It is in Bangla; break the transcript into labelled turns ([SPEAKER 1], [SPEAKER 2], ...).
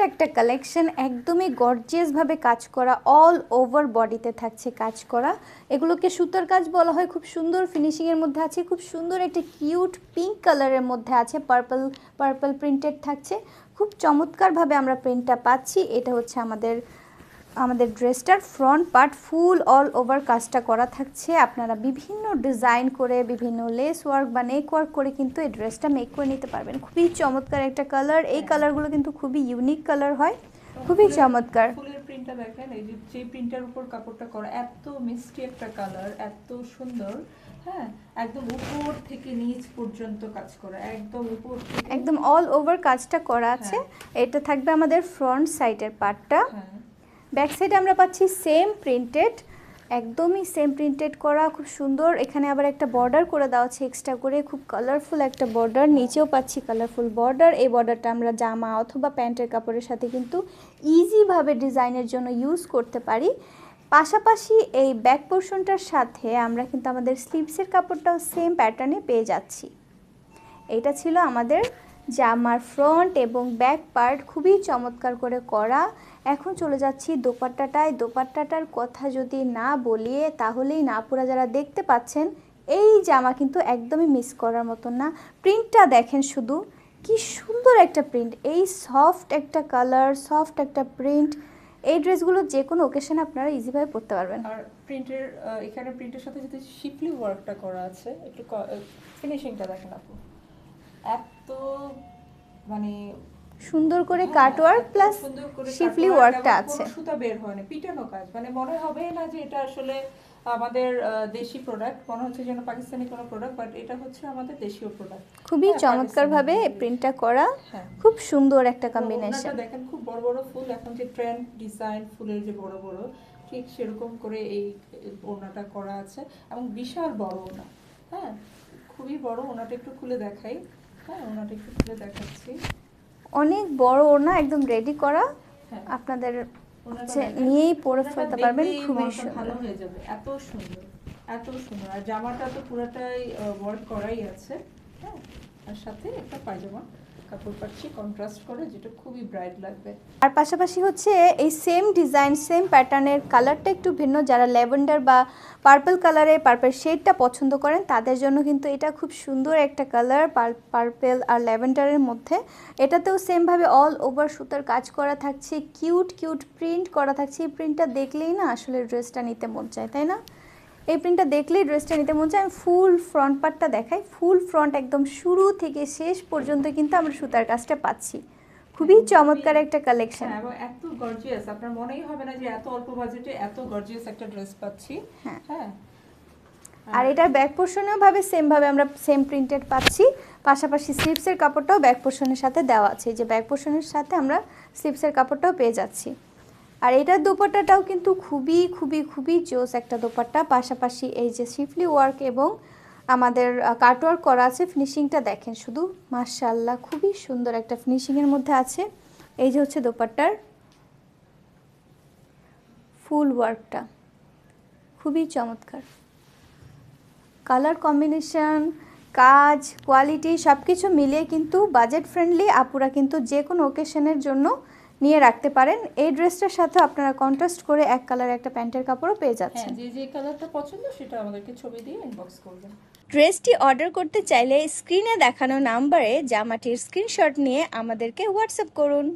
[SPEAKER 1] একটা কালেকশন, একদমই গর্জিয়াস ভাবে কাজ করা, অল ওভার বডিতে থাকছে কাজ করা। এগুলোকে সুতার কাজ বলা হয়। খুব সুন্দর ফিনিশিং এর মধ্যে আছে, খুব সুন্দর একটা কিউট পিঙ্ক কালারের মধ্যে আছে, পার্পল পার্পল প্রিন্টেড থাকছে। খুব চমৎকার ভাবে আমরা প্রিন্টটা পাচ্ছি। এটা হচ্ছে আমাদের ড্রেসটার ফ্রন্ট পার্ট, ফুল অল ওভার কাজটা করা থাকছে। আপনারা বিভিন্ন ডিজাইন করে, বিভিন্ন লেস ওয়ার্ক বা নেক ওয়ার্ক করে কিন্তু এই ড্রেসটা মেক করে নিতে পারবেন। খুবই চমৎকার একটা কালার। এই কালারগুলো কিন্তু খুবই ইউনিক কালার হয়, খুবই চমৎকার।
[SPEAKER 2] ফুলের প্রিন্টটা দেখেন, এই যে প্রিন্টার উপর কাপড়টা করা, এত মিষ্টি একটা কালার, এত সুন্দর। হ্যাঁ, একদম উপর থেকে নিচ পর্যন্ত কাজ করা, একদম উপর থেকে
[SPEAKER 1] একদম অল ওভার কাজটা করা আছে। এটা থাকবে আমাদের ফ্রন্ট সাইডের পার্টটা। ব্যাক সাইডে আমরা পাচ্ছি সেম প্রিন্টেড, একদমই সেম প্রিন্টেড করা, খুব সুন্দর। এখানে আবার একটা বর্ডার করে দেওয়া আছে এক্সট্রা করে, খুব কালারফুল একটা বর্ডার। নিচেও পাচ্ছি কালারফুল বর্ডার। এই বর্ডারটা আমরা জামা অথবা প্যান্টের কাপড়ের সাথে কিন্তু ইজিভাবে ডিজাইনের জন্য ইউজ করতে পারি। পাশাপাশি এই ব্যাক পোর্শনটার সাথে আমরা কিন্তু আমাদের স্লিভসের কাপড়টাও সেম প্যাটার্নে পেয়ে যাচ্ছি। এটা ছিল আমাদের জামার ফ্রন্ট এবং ব্যাক পার্ট, খুবই চমৎকার করে করা। এখন চলে যাচ্ছি দোপাট্টাটায়। দোপাট্টাটার কথা যদি না বলিয়ে তাহলেই না, পুরা যারা দেখতে পাচ্ছেন এই জামা কিন্তু একদমই মিস করার মতন না। প্রিন্টটা দেখেন শুধু, কি সুন্দর একটা প্রিন্ট, এই সফট একটা কালার, সফট একটা প্রিন্ট। এই ড্রেসগুলো যে কোনো ওকেশনে আপনারা ইজিভাবে পরতে পারবেন।
[SPEAKER 2] আর প্রিন্টের এখানে প্রিন্টের সাথে যদি শিপলি ওয়ার্কটা করা আছে, একটু ফিনিশিংটা দেখেন আপু, এত মানে
[SPEAKER 1] সুন্দর করে কাটওয়ার্ক প্লাস শিফলি ওয়ার্কটা আছে।
[SPEAKER 2] সুতা বের হয় না, পিটানো কাজ, মানে মনে হবে না যে এটা আসলে আমাদের দেশি প্রোডাক্ট, মনে হচ্ছে যেন পাকিস্তানি কোনো প্রোডাক্ট, বাট এটা হচ্ছে আমাদের দেশীয় প্রোডাক্ট।
[SPEAKER 1] খুবই চমৎকার ভাবে প্রিন্টটা করা, খুব সুন্দর একটা কম্বিনেশন।
[SPEAKER 2] দেখেন খুব বড় বড় ফুল, এখন যে ট্রেন্ড ডিজাইন ফুলের যে বড় বড়, ঠিক সেরকম করে এই ওড়নাটা করা আছে, এবং বিশাল বড় ওড়না। হ্যাঁ, খুবই বড়। ওড়নাটা একটু খুলে দেখাই। হ্যাঁ, ওড়নাটা একটু খুলে দেখাচ্ছি।
[SPEAKER 1] অনেক বড় ওড়না, একদম রেডি করা। আপনাদের নিয়েই পরে ফেলতে পারবেন, খুবই
[SPEAKER 2] ভালো হয়ে যাবে। এত সুন্দর, এত সুন্দর। আর জামাটা তো পুরোটাই ওয়ার্ক করাই আছে। হ্যাঁ, আর সাথে একটা পায়জামা কাপড় পাচ্ছি কন্ট্রাস্ট করে, যেটা খুবই ব্রাইট লাগবে।
[SPEAKER 1] আর পাশাপাশি হচ্ছে এই সেম ডিজাইন সেম প্যাটার্নের কালারটা একটু ভিন্ন। যারা ল্যাভেন্ডার বা পার্পল কালারে পার্পল শেডটা পছন্দ করেন তাদের জন্য কিন্তু এটা খুব সুন্দর একটা কালার, পার্পল আর ল্যাভেন্ডারের মধ্যে। এটাতেও সেমভাবে অল ওভার সুতার কাজ করা থাকছে, কিউট কিউট প্রিন্ট করা থাকছে। এই প্রিন্টটা দেখলেই না আসলে ড্রেসটা নিতে মন চায়, তাই না? এই প্রিন্টটা দেখলেই ড্রেসটা নিতে মন চায়। আমি ফুল ফ্রন্ট পার্টটা দেখাই। ফুল ফ্রন্ট একদম শুরু থেকে শেষ পর্যন্ত কিন্তু আমরা সুতার কাজটা পাচ্ছি। খুবই চমৎকার একটা কালেকশন,
[SPEAKER 2] এবং এত গর্জিয়াস, আপনার মনেই হবে না যে এত অল্প বাজেটে এত গর্জিয়াস একটা ড্রেস পাচ্ছি। হ্যাঁ,
[SPEAKER 1] আর এটার ব্যাক পোর্শনেও ভাবে সেম ভাবে আমরা সেম প্রিন্টেড পাচ্ছি। পাশাপাশি স্লিভসের কাপড়টাও ব্যাক পোর্শনের সাথে দেওয়া আছে। এই যে ব্যাক পোর্শনের সাথে আমরা স্লিভসের কাপড়টাও পেয়ে যাচ্ছি। আর এটার দোপাট্টাটাও কিন্তু খুবই খুবই খুবই জোস একটা দোপাট্টা। পাশাপাশি এই যে শিফলি ওয়ার্ক এবং আমাদের কাটওয়ার্ক করা আছে। ফিনিশিংটা দেখেন শুধু, মাশাআল্লাহ, খুবই সুন্দর একটা ফিনিশিংয়ের মধ্যে আছে। এই যে হচ্ছে দোপাট্টার ফুল ওয়ার্কটা, খুবই চমৎকার। কালার কম্বিনেশন, কাজ, কোয়ালিটি সব কিছু মিলিয়ে কিন্তু বাজেট ফ্রেন্ডলি। আপুরা কিন্তু যে কোনো ওকেশনের জন্য নিয়ে রাখতে পারেন। এই ড্রেসটার সাথে আপনারা কন্ট্রাস্ট করে এক কালার একটা প্যান্টের কাপড়ও পেয়ে যাচ্ছেন।
[SPEAKER 2] যে যে কালারটা পছন্দ সেটা আমাদেরকে ছবি দিয়ে ইনবক্স করবেন।
[SPEAKER 1] ড্রেসটি অর্ডার করতে চাইলে স্ক্রিনে দেখানো নাম্বারে জামাটির স্ক্রিনশট নিয়ে আমাদেরকে হোয়াটসঅ্যাপ করুন।